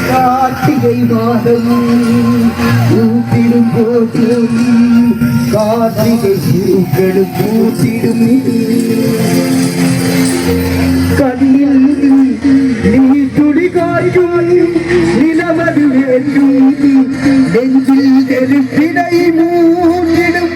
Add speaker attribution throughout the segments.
Speaker 1: கார்த்திகை மாதம் பூத்திடும் போதும் கார்த்திகை பூக்களும் பூத்திடும் கண்ணில் நீ துளி காய்க்கும் நிலமது வேண்டும் நெஞ்சில் நெருப்பினை மூட்டிடும்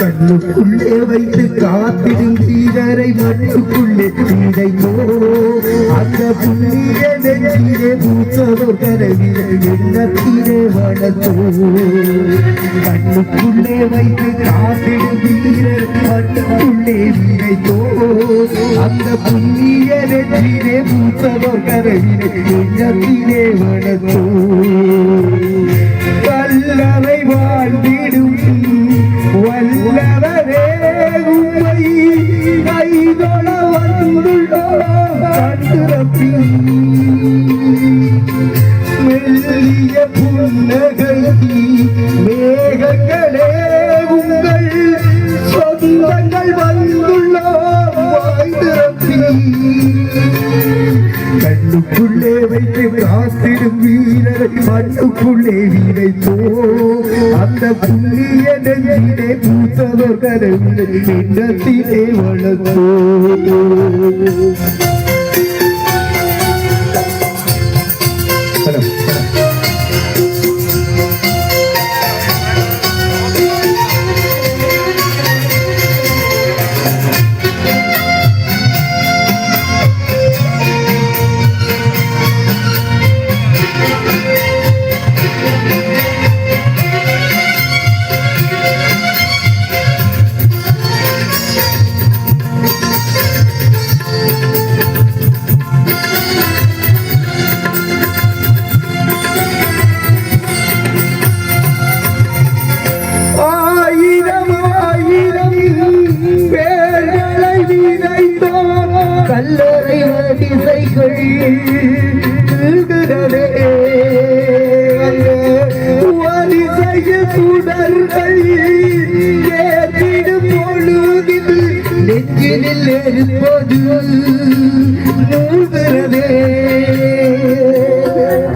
Speaker 1: கண்ணுக்குள்ளே வைத்து காத்திடும் தீரரை மண்ணுக்குள்ளே தீரையோ அந்த புள்ளிய நெஞ்சிலே பூத்ததோர் கரவிலே எண்ணத்திலே வளர்த்தோ கண்ணுக்குள்ளே வைத்து காத்திடும் தீரர் மண்ணுக்குள்ளே தீரையோ அந்த புள்ளிய நெஞ்சிலே பூத்ததோர் கரவிலே எண்ணத்திலே வளர்த்தோ கல்லவை வாழ்ந்திடும் வல்லவரே உம்மை கைதொழ வந்துள்ளோம் கண்டுரப்பி மெல்லிய புன்னகை மேகங்களே உங்கள் சொந்தங்கள் வந்துள்ளோம் வாய்ந்திரப்பி கண்ணுக்குள்ளே வைத்து காத்திடும் வீரரை மண்ணுக்குள்ளே வீரைத்தோ அந்த புள்ளிய நெஞ்சிலே பூத்ததோர் கரவிலே எண்ணத்திலே வளர்த்தோ கல்லறை வரிசைகள் வரிசைய சுடர்கள் ஏற்றிடும் பொழுதில் நெஞ்சினில் இருப்பது நூல்கிறதே